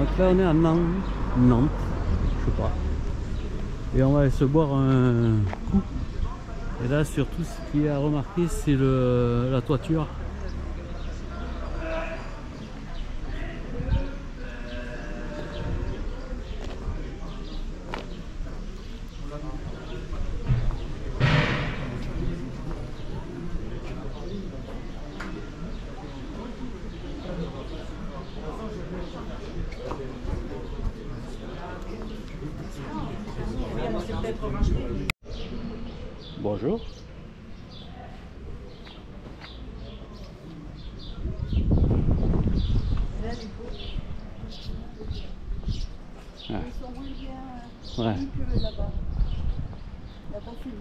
Donc là on est à Nantes, je sais pas. Et on va aller se boire un coup. Et là surtout ce qui est à remarquer c'est la toiture. Bonjour. Ah. Ils sont moins bien Ouais. que là-bas. Là-bas, c'est bien.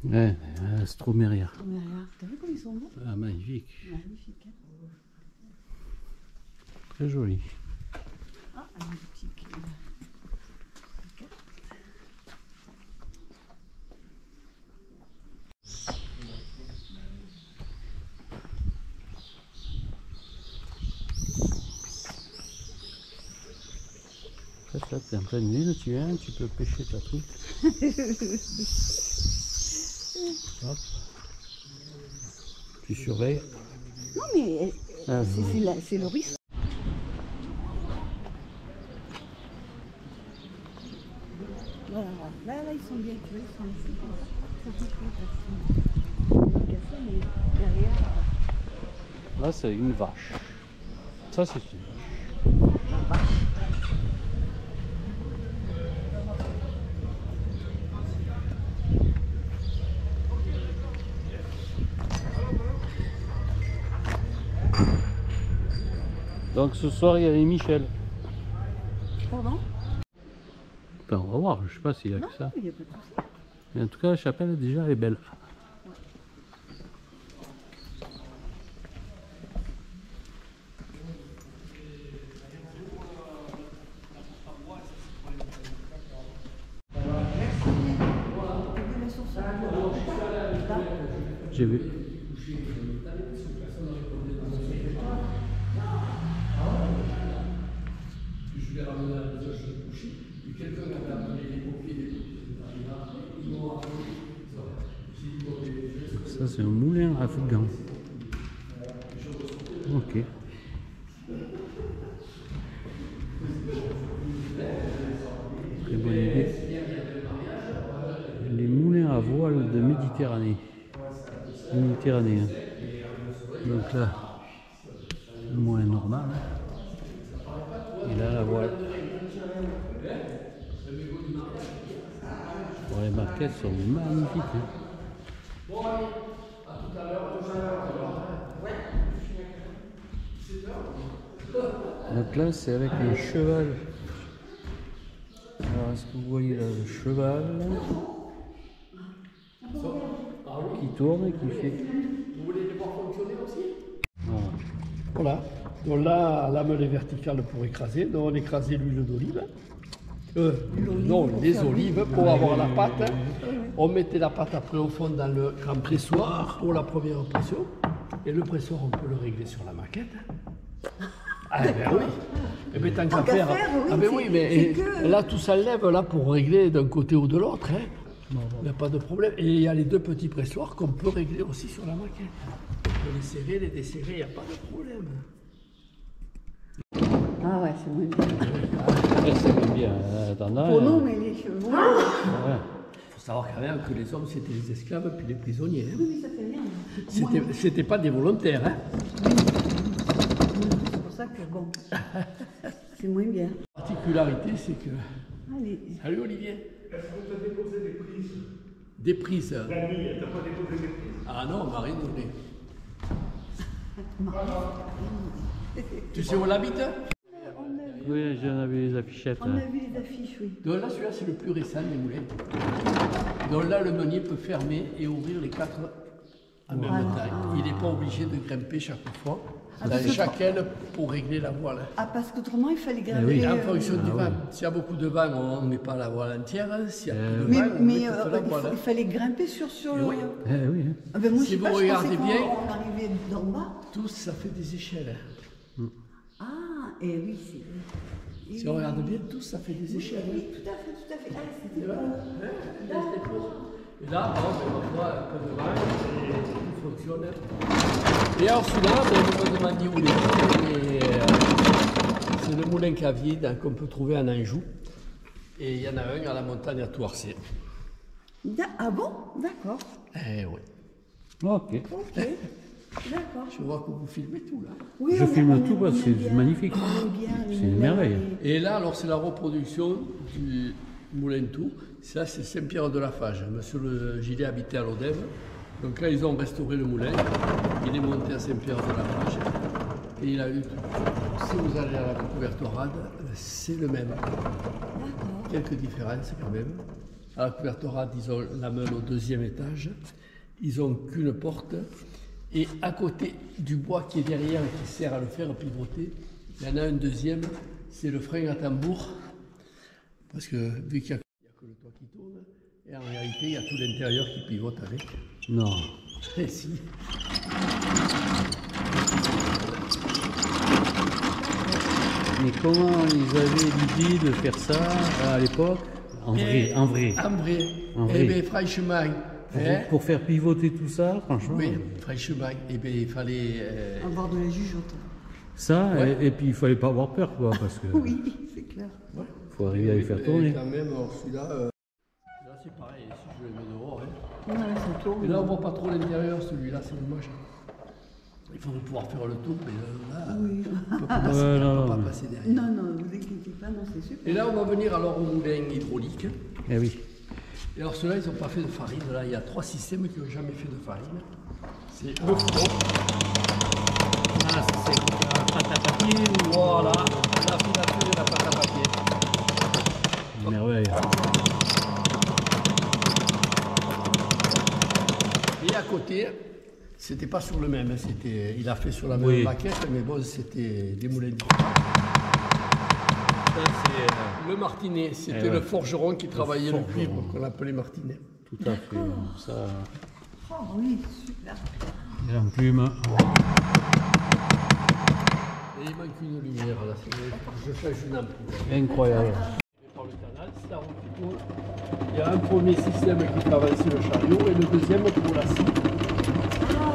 Ouais, Stromeria. Mais regarde, t'as vu comme ils sont beaux? Ah, magnifique. Magnifique. Hein? Très joli. Ah, la boutique. En fait, là, t'es en pleine ville, tu viens, tu peux pêcher ta truc. Hop. Tu surveilles. Non, mais Ah, c'est le ruisseau. Voilà, là, ils sont bien, tu vois, ils sont ici. Mais derrière, Là, c'est une vache. Ça, c'est une vache. la vache. Donc ce soir, il y a les Michel. Pardon? Enfin, on va voir, je sais pas s'il y a Non, que ça. il n'y a pas de souci. Mais en tout cas, la chapelle, déjà, elle est belle. J'ai vu. Je vais ramener la maison, je vais coucher. Et quelqu'un avait appelé les pompiers, ils m'ont appelé. Ça, c'est un moulin afghan. Ok. Très bonne idée. Les moulins à voile de Méditerranée. Méditerranéen. Donc là, le moulin normal. Et là, la voile. Bon, les marquettes sont magnifiques. Hein. Donc là, c'est avec un cheval. Alors, est-ce que vous voyez là le cheval qui tourne et qui fait. Vous voulez les voir fonctionner aussi? Voilà. Voilà. Donc là, la meule est verticale pour écraser. Donc on écrasait l'huile d'olive. Non, les olives pour avoir la pâte. On mettait la pâte après au fond dans le grand pressoir pour la première pression. Et le pressoir, on peut le régler sur la maquette. Ah ben oui. Et bien tant qu'à faire. Oui, Ah ben oui, mais là tout s'enlève là pour régler d'un côté ou de l'autre. Hein. Il n'y a pas de problème. Et il y a les deux petits pressoirs qu'on peut régler aussi sur la maquette. On peut les serrer, les desserrer, il n'y a pas de problème. Ah ouais, c'est moins bien. Après, c'est bien. Attendant, Pour nous, mais les chevaux. ouais. Il faut savoir quand même que les hommes c'était les esclaves puis les prisonniers. Hein. Oui, ça fait rien. C'était pas des volontaires. Hein. C'est pour ça que bon, c'est moins bien. La particularité, c'est que. Allez. Salut Olivier. Est-ce qu'on t'a déposé des prises? Des prises. La nuit, elle t'a pas déposé des prises? Ah non, on m'a rien donné. Tu sais où elle habite? On avait Oui, j'en avais les affichettes. On a vu les affiches, oui. Donc là, celui-là, c'est le plus récent des moulins. Donc là, le meunier peut fermer et ouvrir les 4 en même temps. Il n'est pas obligé de grimper chaque fois dans chaque aile pour régler la voile. Ah, parce qu'autrement, il fallait oui. graver. En fonction du vent. S'il y a beaucoup de vent, on ne met pas la voile entière. S'il y a peu de Mais, vent, on met toute la voile. il fallait grimper sur le. Oui. Oui. Ah ben moi, Si je sais vous pas, je regardez pensais bien- qu'on arrivait d'en bas. Tous, ça fait des échelles. Ah, et oui, c'est vrai. Si on regarde bien, tous, ça fait des échelles. Oui, tout à fait, tout à fait. Ah, c'était Et là, et là, par exemple, on voit un peu de vent et tout fonctionne. Et alors celui-là, vous me demandiez où il est. C'est le moulin Cavier qu'on peut trouver en Anjou. Et il y en a un à la montagne à Touarcier. Ah bon? D'accord. Eh oui. Ok. Ok. D'accord. Je vois que vous filmez tout là. Oui, Je filme on tout aime- parce que on aime c'est bien, magnifique. on aime bien les C'est une moulins merveille. Et là, alors, c'est la reproduction du moulin tout. Ça, c'est Saint-Pierre de la Fage. Monsieur le Gilet habitait à l'Odève. Donc là, ils ont restauré le moulin. Il est monté à Saint-Pierre de la Fage. Et il a eu tout. Si vous allez à la couvertorade, c'est le même. Quelques différences quand même. À la couvertorade, ils ont la meule au 2e étage. Ils n'ont qu'une porte. Et à côté du bois qui est derrière et qui sert à le faire pivoter, il y en a un deuxième, c'est le frein à tambour. Parce que vu qu'il n'y a que le toit qui tourne, et en réalité, il y a tout l'intérieur qui pivote avec. Non. Et si. Mais comment ils avaient l'idée de faire ça à l'époque? En vrai. En vrai. En vrai. Eh bien, franchement, hein, Pour faire pivoter tout ça, franchement. oui, franchement, eh bien, il fallait. Avoir de la jugeote. Ça, Ouais. et puis il fallait pas avoir peur, quoi, parce que Oui, c'est clair. ouais. faut arriver à les faire Et tourner. quand même, alors, celui-là, là c'est pareil, si je le mets dehors. Hein. Ouais, ça tourne. Et là, on voit pas trop l'intérieur, celui-là, c'est dommage. Il faudrait pouvoir faire le tour, mais là, Oui. on ne peut pas passer, Ouais, non, on peut non, pas mais- passer derrière. Non, non, vous inquiétez pas, non, c'est super. Et là, on va venir alors au moulin hydraulique. Eh oui. Et alors, ceux-là, ils n'ont pas fait de farine. Là, il y a 3 systèmes qui n'ont jamais fait de farine. C'est le four. Ah, c'est la pâte à papier ou... Voilà, la filature et la pâte à papier. Merveille. Et à côté, c'était pas sur le même, hein, c'était, il a fait sur la même Oui. maquette, mais bon, c'était des moulins. Ça, c'est Le martinet, c'était Eh ouais. le forgeron qui travaillait le forgeron. cuivre, qu'on appelait martinet. tout à fait. Ça... Oh oui, super. Et en plume. Et il manque une lumière là, je change une ampoule. Incroyable. Par le canal, c'est la route qui tourne. Il y a un premier système qui fait avancer le chariot et le deuxième pour la scie.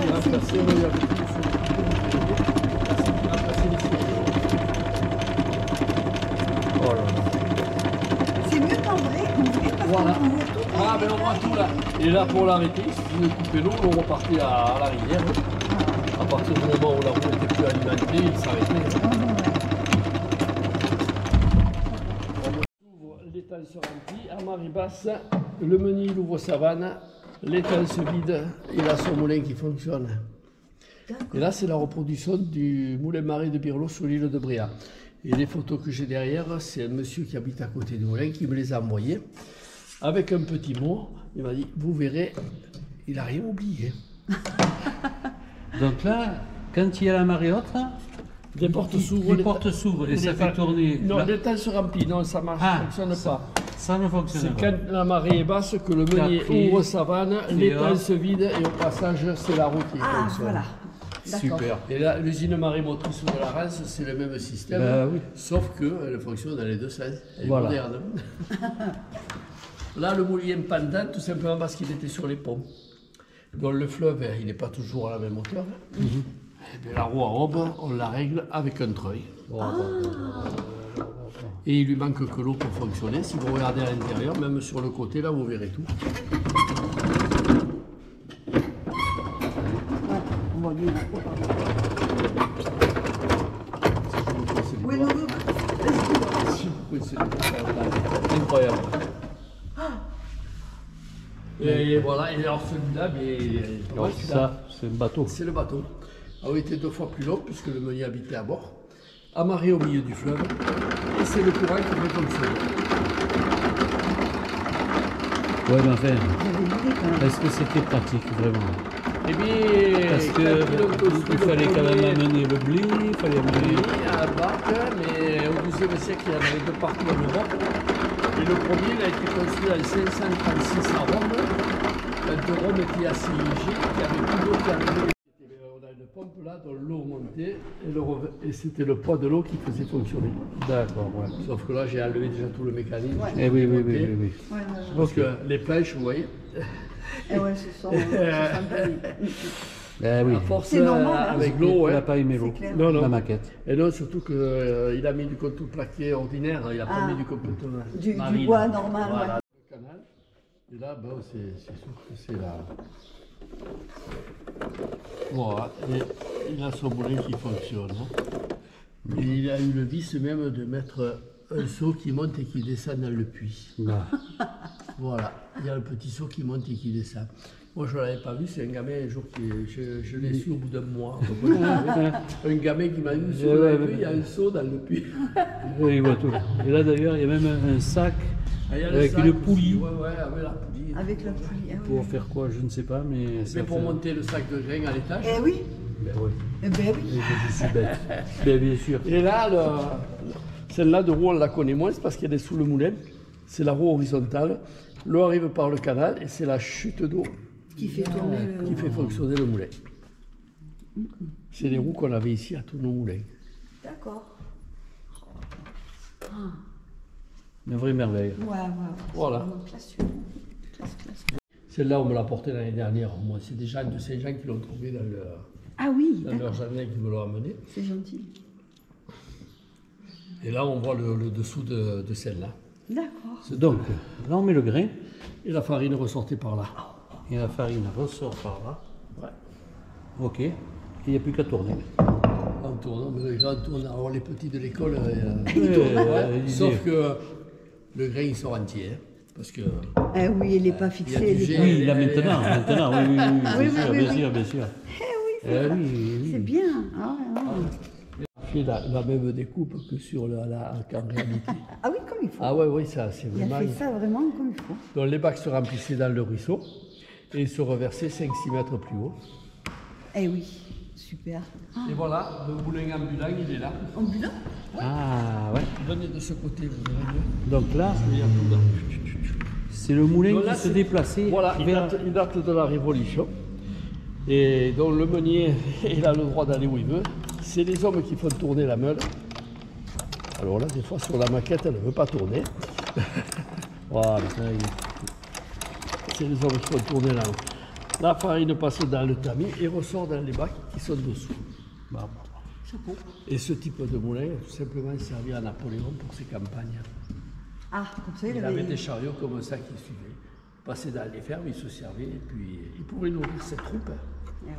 Il va remplacer le Oh là là. C'est mieux qu'en vrai, parce Voilà. qu'on voit tout. Ah ben on voit tout là. Et là pour l'arrêter, si vous coupez l'eau, on repartait à la rivière. À partir du moment où la roue n'était plus alimentée, il s'arrêtait. On ouvre, l'étang se remplit, à marée basse, le meunier il ouvre sa vanne, l'étang se vide, il a son moulin qui fonctionne. Et là c'est la reproduction du moulin marée de Birlot sur l'île de Bréa. Et les photos que j'ai derrière, c'est un monsieur qui habite à côté du moulin qui me les a envoyées. Avec un petit mot, il m'a dit, vous verrez, il n'a rien oublié. Donc là, quand il y a la marée haute, là, Les portes s'ouvrent. les portes s'ouvrent et ça fait tourner. Non, Là, l'étang se remplit, non, ça marche, Ah, ça ne fonctionne pas. ça ne C'est fonctionne pas. quand la marée est basse que le meunier Après, ouvre sa vanne, l'étang hop. se vide et au passage, c'est la roue qui Ah, fonctionne. voilà. D'accord. Super. Et là, l'usine marémotrice de la Rance, c'est le même système, Bah oui. sauf qu'elle fonctionne dans les deux sens. Elle est Voilà. moderne. Là, le moulin pendant, tout simplement parce qu'il était sur les ponts. Donc le fleuve, il n'est pas toujours à la même hauteur. Eh bien, la roue à aube, on la règle avec un treuil. Et il lui manque que l'eau pour fonctionner. Si vous regardez à l'intérieur, même sur le côté, là, vous verrez tout. On voit bien. Oui, non, non. Incroyable. Et voilà, et alors celui-là, mais Ouais, ça, c'est un bateau. c'est le bateau. Ah oui, il était 2 fois plus long puisque le meunier habitait à bord. amarré au milieu du fleuve, et c'est le courant qui fait fonctionner. Ouais, mais enfin, J'avais l'idée quand même. est-ce que c'était pratique vraiment? Et bien, Parce que il fallait quand même amener le blé, il fallait amener. à la barque, mais au XIIe siècle, il y en avait de partout en Europe. Et le premier, il a été construit en 536 à Rome. Quand Rome était assez léger, il n'y avait plus d'eau qui arrivait. On a une pompe là dont l'eau montait et c'était le poids de l'eau qui faisait fonctionner. D'accord, ouais. Sauf que là, j'ai enlevé déjà tout le mécanisme. Eh oui, oui, oui, oui, oui. Ouais, ouais, ouais. Donc les planches, vous voyez, Eh ouais, ce sont jolies. Eh oui. à force C'est normal, hein. avec Il l'eau, n'a hein. pas aimé l'eau, C'est clair. Non, non. la maquette. Et non, surtout qu'il a mis du contreplaqué ordinaire, il n'a pas Ah. mis du contreplaqué Du marine. bois normal, Voilà, le canal. Et là, bon, c'est sûr que c'est là. Voilà, et il a son moulin qui fonctionne. Hein. Et il a eu le vice même de mettre un seau qui monte et qui descend dans le puits. Ah. Voilà, il y a un petit seau qui monte et qui descend. Moi, je ne l'avais pas vu, c'est un gamin un jour qui. Je l'ai su au bout d'un mois. Donc, un gamin qui m'a dit sur le puits, il y a un seau dans le puits. Oui, il voit tout. Et là d'ailleurs, il y a même un sac Ah, il y a le avec sac une aussi. poulie. Ouais, ouais, avec la poulie. Avec la poulie. Ah, oui. Pour faire quoi, je ne sais pas, mais ça Mais pour fait- monter le sac de grains à l'étage. Eh oui, Ben oui. eh ben oui. Je suis bête. Ben, bien sûr. Et là, celle-là de roue, on la connaît moins, c'est parce qu'elle est sous le moulin. C'est la roue horizontale. L'eau arrive par le canal et c'est la chute d'eau Qui fait tourner le... qui fait fonctionner le moulin. C'est les roues qu'on avait ici à tous nos moulins. D'accord. Une vraie merveille. Ouais, ouais, ouais. Voilà. C'est vraiment classique. Classe. Celle-là, on me l'a portée l'année dernière. Moi, c'est des gens de Saint-Jean qui l'ont trouvé Ah oui, dans leur jardin qui me l'ont amené. c'est gentil. Et là, on voit le dessous de celle-là. D'accord. Donc, là on met le grain Et la farine ressortait par là. et la farine ressort par là. Ouais. Ok. Et il n'y a plus qu'à tourner. En tournant, mais les gens tournent. Alors les petits de l'école, Ouais, sauf que le grain il sort entier. Hein, parce que Eh oui, elle n'est pas il y a fixée. du Elle est jet. pas... Oui, là maintenant, oui, oui, oui, Oui, bien sûr, oui, bien oui. sûr, bien sûr. Eh oui, Eh oui, oui, c'est oui. bien. Ah, ouais, ouais. fait la même découpe que sur qu'en réalité. Ah oui, comme il faut. Ah ouais, oui, ça c'est Il a vraiment. fait ça vraiment comme il faut. Donc les bacs se remplissaient dans le ruisseau et se reversaient 5-6 mètres plus haut. Eh oui, super. Et voilà, le moulin ambulant, il est là. Ambulant? Ah ouais. Venez de ce côté, vous verrez mieux. Donc là, Il y a tout là. c'est le moulin Donc là, qui se c'est- déplaçait Voilà, vers... il date de la Révolution. Et donc le meunier, il a le droit d'aller où il veut. C'est les hommes qui font tourner la meule. Alors là, des fois, sur la maquette, elle ne veut pas tourner. Voilà, Ça y est. c'est les hommes qui font tourner la meule. La farine passe dans le tamis et ressort dans les bacs qui sont dessous. Bah, Chapeau. Et ce type de moulin a tout simplement servi à Napoléon pour ses campagnes. Ah, comme ça, il Il avait... avait des chariots comme ça qui suivaient. Il passait dans les fermes, il se servait et puis il pourrait nourrir ses troupes. Eh ouais.